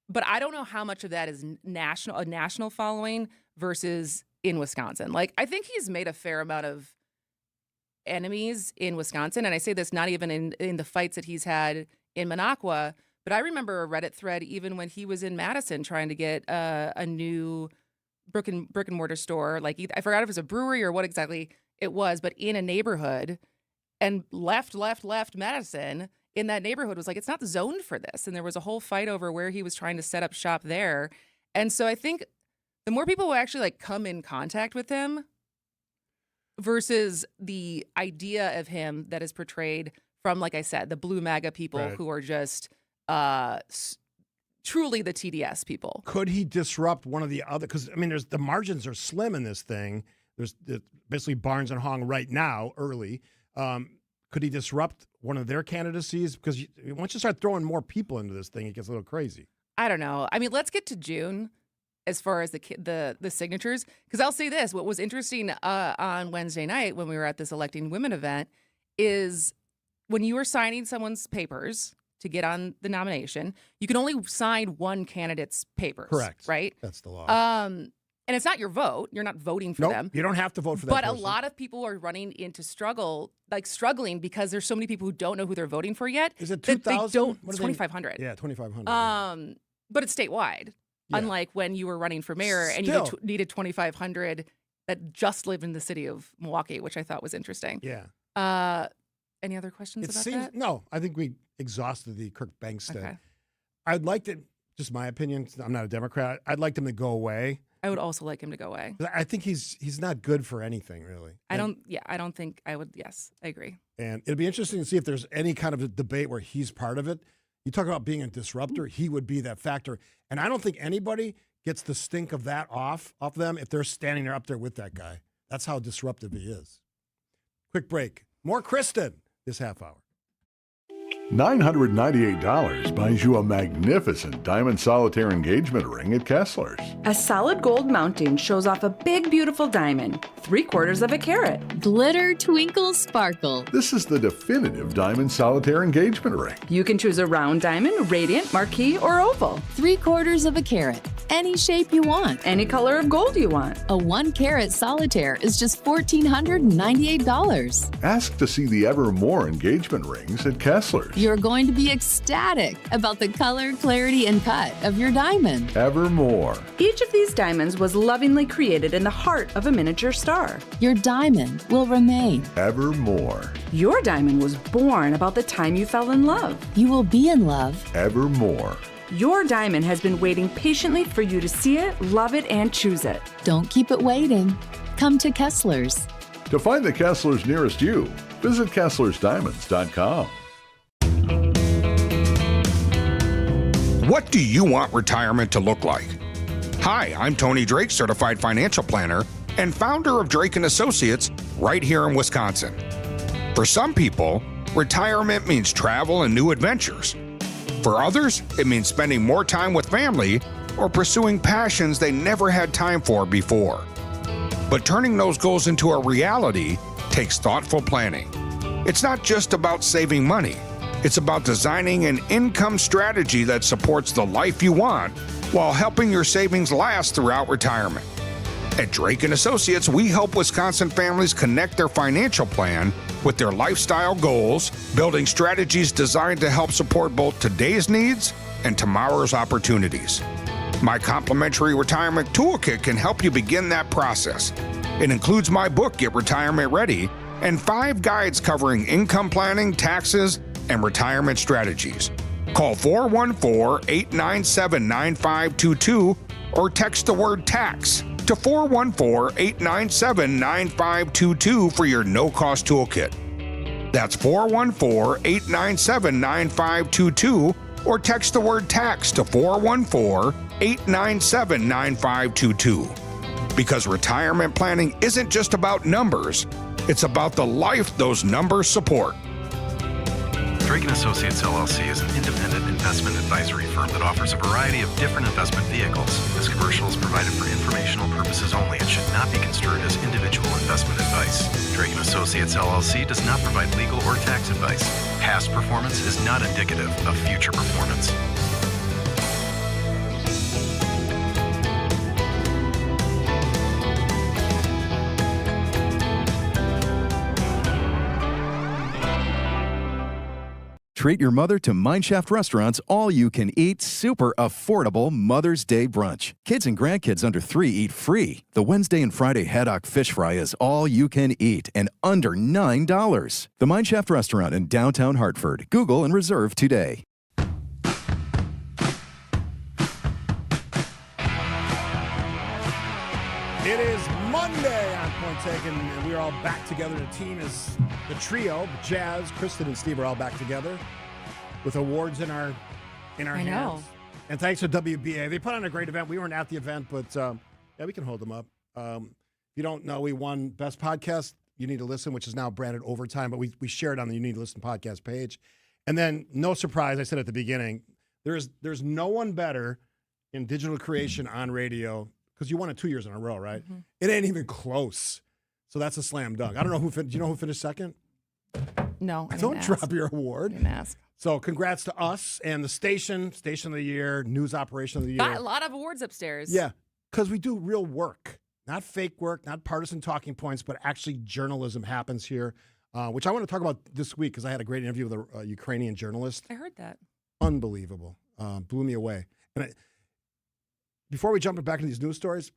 but I don't know how much of that is a national following versus in Wisconsin. Like, I think he's made a fair amount of enemies in Wisconsin, and I say this not even in the fights that he's had in Minocqua, but I remember a Reddit thread even when he was in Madison trying to get a new brick and mortar store. Like, I forgot if it was a brewery or what exactly it was, but in a neighborhood, and left Madison in that neighborhood was like, it's not zoned for this. And there was a whole fight over where he was trying to set up shop there. And so I think the more people who actually like come in contact with him versus the idea of him that is portrayed from, like I said, the blue MAGA people who are just truly the TDS people. Could he disrupt one of the other? Because, I mean, the margins are slim in this thing. There's basically Barnes and Hong right now, early. Could he disrupt one of their candidacies? Because once you start throwing more people into this thing, it gets a little crazy. I don't know. I mean, let's get to June as far as the signatures, because I'll say this. What was interesting on Wednesday night when we were at this Electing Women event is when you were signing someone's papers to get on the nomination, you can only sign one candidate's papers. Correct. Right? That's the law. And it's not your vote. You're not voting for them. You don't have to vote for that But person. a lot of people are running into struggling because there's so many people who don't know who they're voting for yet. Is it that 2,000? They don't. It's 2,500. Yeah, 2,500. But it's statewide. Yeah. Unlike when you were running for mayor and you needed 2,500 that just lived in the city of Milwaukee, which I thought was interesting. Yeah. Any other questions about that? No, I think we exhausted the Kirk Bangstad. Okay. I'd like to, just my opinion, I'm not a Democrat, I'd like him to go away. I would also like him to go away. I think he's not good for anything, really. I don't think I would. Yes, I agree. And it'd be interesting to see if there's any kind of a debate where he's part of it. You talk about being a disruptor, he would be that factor. And I don't think anybody gets the stink of that off them if they're standing there up there with that guy. That's how disruptive he is. Quick break. More Kristin this half hour. $998 buys you a magnificent diamond solitaire engagement ring at Kessler's. A solid gold mounting shows off a big, beautiful diamond, 3/4 of a carat. Glitter, twinkle, sparkle. This is the definitive diamond solitaire engagement ring. You can choose a round diamond, radiant, marquise, or oval. 3/4 of a carat. Any shape you want. Any color of gold you want. A 1-carat solitaire is just $1,498. Ask to see the Evermore engagement rings at Kessler's. You're going to be ecstatic about the color, clarity, and cut of your diamond. Evermore. Each of these diamonds was lovingly created in the heart of a miniature star. Your diamond will remain. Evermore. Your diamond was born about the time you fell in love. You will be in love. Evermore. Your diamond has been waiting patiently for you to see it, love it, and choose it. Don't keep it waiting. Come to Kessler's. To find the Kessler's nearest you, visit KesslersDiamonds.com. What do you want retirement to look like? Hi, I'm Tony Drake, certified financial planner and founder of Drake & Associates right here in Wisconsin. For some people, retirement means travel and new adventures. For others, it means spending more time with family or pursuing passions they never had time for before. But turning those goals into a reality takes thoughtful planning. It's not just about saving money. It's about designing an income strategy that supports the life you want while helping your savings last throughout retirement. At Drake & Associates, we help Wisconsin families connect their financial plan with their lifestyle goals, building strategies designed to help support both today's needs and tomorrow's opportunities. My complimentary retirement toolkit can help you begin that process. It includes my book, Get Retirement Ready, and 5 guides covering income planning, taxes, and retirement strategies. Call 414-897-9522 or text the word tax to 414-897-9522 for your no-cost toolkit. That's 414-897-9522 or text the word tax to 414-897-9522. Because retirement planning isn't just about numbers, it's about the life those numbers support. Drake & Associates LLC is an independent investment advisory firm that offers a variety of different investment vehicles. This commercial is provided for informational purposes only and should not be construed as individual investment advice. Drake & Associates LLC does not provide legal or tax advice. Past performance is not indicative of future performance. Treat your mother to Mineshaft Restaurant's all-you-can-eat, super affordable Mother's Day brunch. Kids and grandkids under 3 eat free. The Wednesday and Friday haddock fish fry is all you can eat and under $9. The Mineshaft Restaurant in downtown Hartford. Google and reserve today. It is Monday on Point Taken, and we are all back together. The team is the trio, Jazz, Kristin, and Steve are all back together with awards in our hands. Know. And thanks to WBA. They put on a great event. We weren't at the event, but yeah, we can hold them up. If you don't know, we won Best Podcast, You Need to Listen, which is now branded Overtime, but we shared on the You Need to Listen podcast page. And then, no surprise, I said at the beginning, there's no one better in digital creation on radio, because you won it 2 years in a row, right? Mm-hmm. It ain't even close. So that's a slam dunk. I don't know who do you know who finished second? No, I don't drop your award. I didn't ask. So congrats to us and the station of the year, news operation of the year. Got a lot of awards upstairs. Yeah, because we do real work, not fake work, not partisan talking points, but actually journalism happens here, which I want to talk about this week because I had a great interview with a Ukrainian journalist. I heard that. Unbelievable. Blew me away. And before we jump back into these news stories,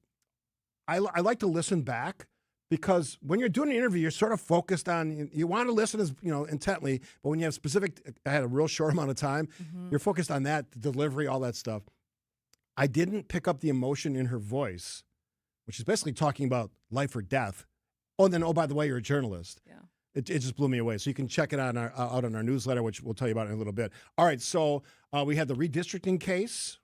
I like to listen back because when you're doing an interview, you're sort of focused on, you want to listen as intently, but when you have specific, I had a real short amount of time, you're focused on that, the delivery, all that stuff. I didn't pick up the emotion in her voice, which is basically talking about life or death. Oh, and then, by the way, you're a journalist. Yeah. It just blew me away. So you can check it out on our newsletter, which we'll tell you about in a little bit. All right, so we had the redistricting case.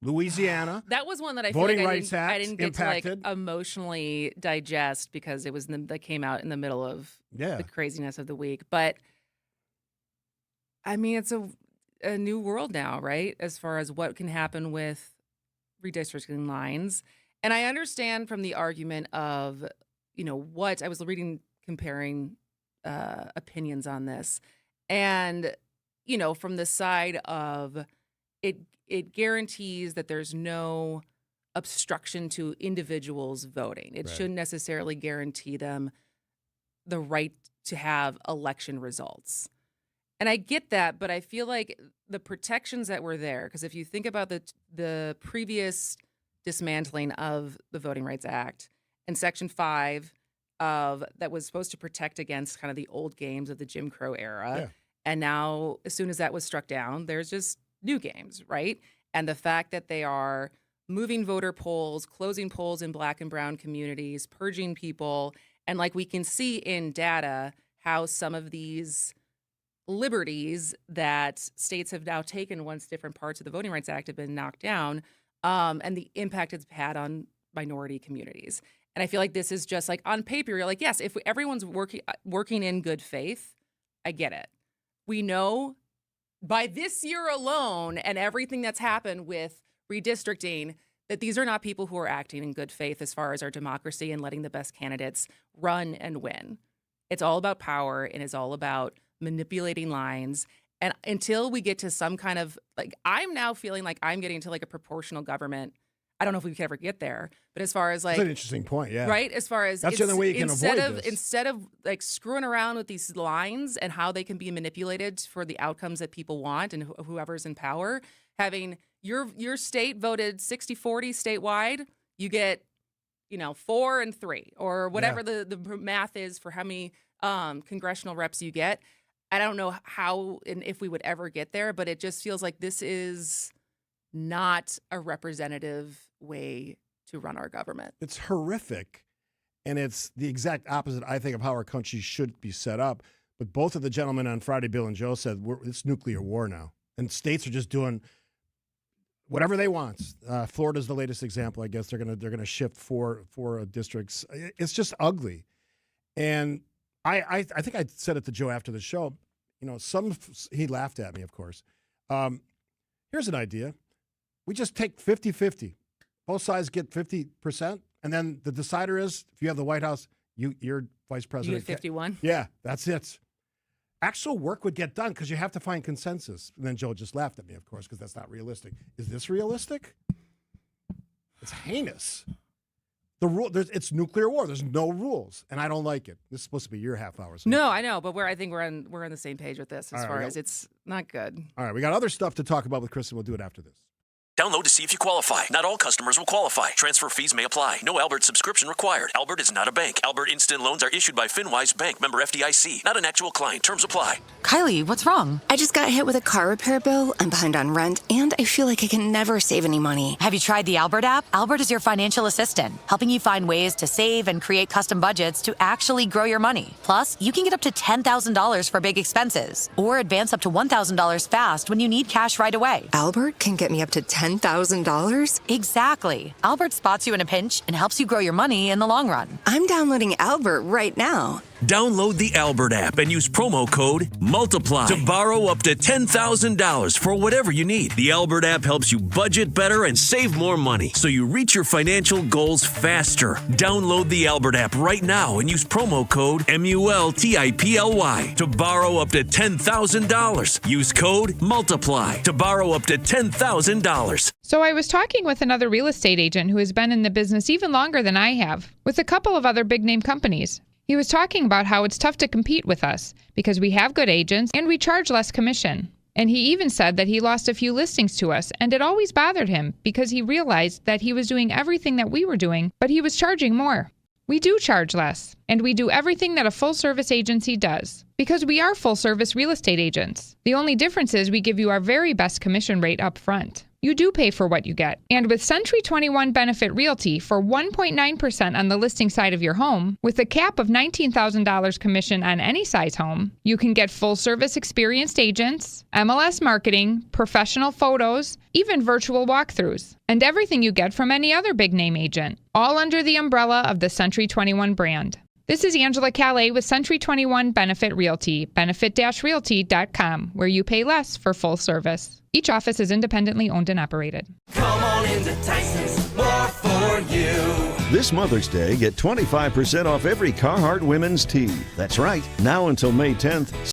Louisiana. That was one that I Voting feel like Rights Act I didn't get impacted. to emotionally digest because it was that came out in the middle of the craziness of the week. But I mean, it's a new world now, right? As far as what can happen with redistricting lines. And I understand from the argument of, what I was comparing opinions on this. And, from the side of it guarantees that there's no obstruction to individuals voting. It shouldn't necessarily guarantee them the right to have election results. And I get that, but I feel like the protections that were there, because if you think about the previous dismantling of the Voting Rights Act and Section 5 that was supposed to protect against kind of the old games of the Jim Crow era. And now, as soon as that was struck down, there's just new games, right? And the fact that they are moving voter polls, closing polls in Black and brown communities, purging people, and like we can see in data how some of these liberties that states have now taken once different parts of the Voting Rights Act have been knocked down, and the impact it's had on minority communities. And I feel like this is just like on paper, you're like, yes, if everyone's working in good faith, I get it. We know by this year alone and everything that's happened with redistricting that these are not people who are acting in good faith as far as our democracy and letting the best candidates run and win. It's all about power and it's all about manipulating lines. And until we get to some kind of, I'm now feeling like I'm getting to a proportional government. I don't know if we could ever get there, but as far as that's an interesting point, yeah. Right? As far as that's the only way you can avoid this. Instead of screwing around with these lines and how they can be manipulated for the outcomes that people want and whoever's in power, having your state voted 60-40 statewide, you get 4 and 3 or whatever the math is for how many congressional reps you get. I don't know how and if we would ever get there, but it just feels like this is not a representative way to run our government. It's horrific, and it's the exact opposite, I think, of how our country should be set up. But both of the gentlemen on Friday, Bill and Joe, said it's nuclear war now. and states are just doing whatever they want. Florida's the latest example. I guess they're gonna shift four districts. It's just ugly, and I think I said it to Joe after the show. He laughed at me, of course. Here's an idea: we just take 50-50. Both sides get 50%, and then the decider is if you have the White House, you're vice president. You get 51. Yeah, that's it. Actual work would get done because you have to find consensus. And then Joe just laughed at me, of course, because that's not realistic. Is this realistic? It's heinous. It's nuclear war. There's no rules, and I don't like it. This is supposed to be your half hour. So no, I know, but I think we're on the same page with this as far as it's not good. All right, we got other stuff to talk about with Kristin. We'll do it after this. Download to see if you qualify. Not all customers will qualify. Transfer fees may apply. No Albert subscription required. Albert is not a bank. Albert Instant Loans are issued by FinWise Bank, member FDIC. Not an actual client. Terms apply. Kylie, what's wrong? I just got hit with a car repair bill. I'm behind on rent, and I feel like I can never save any money. Have you tried the Albert app? Albert is your financial assistant, helping you find ways to save and create custom budgets to actually grow your money. Plus, you can get up to $10,000 for big expenses, or advance up to $1,000 fast when you need cash right away. Albert can get me up to $10,000? Exactly. Albert spots you in a pinch and helps you grow your money in the long run. I'm downloading Albert right now. Download the Albert app and use promo code MULTIPLY to borrow up to $10,000 for whatever you need. The Albert app helps you budget better and save more money so you reach your financial goals faster. Download the Albert app right now and use promo code MULTIPLY to borrow up to $10,000. Use code MULTIPLY to borrow up to $10,000. So I was talking with another real estate agent who has been in the business even longer than I have, with a couple of other big name companies. He was talking about how it's tough to compete with us because we have good agents and we charge less commission. And he even said that he lost a few listings to us, and it always bothered him because he realized that he was doing everything that we were doing, but he was charging more. We do charge less, and we do everything that a full-service agency does because we are full-service real estate agents. The only difference is we give you our very best commission rate up front. You do pay for what you get. And with Century 21 Benefit Realty for 1.9% on the listing side of your home, with a cap of $19,000 commission on any size home, you can get full-service experienced agents, MLS marketing, professional photos, even virtual walkthroughs, and everything you get from any other big-name agent, all under the umbrella of the Century 21 brand. This is Angela Calais with Century 21 Benefit Realty, benefit-realty.com, where you pay less for full service. Each office is independently owned and operated. Come on into Tyson's, more for you. This Mother's Day, get 25% off every Carhartt women's tee. That's right. Now until May 10th,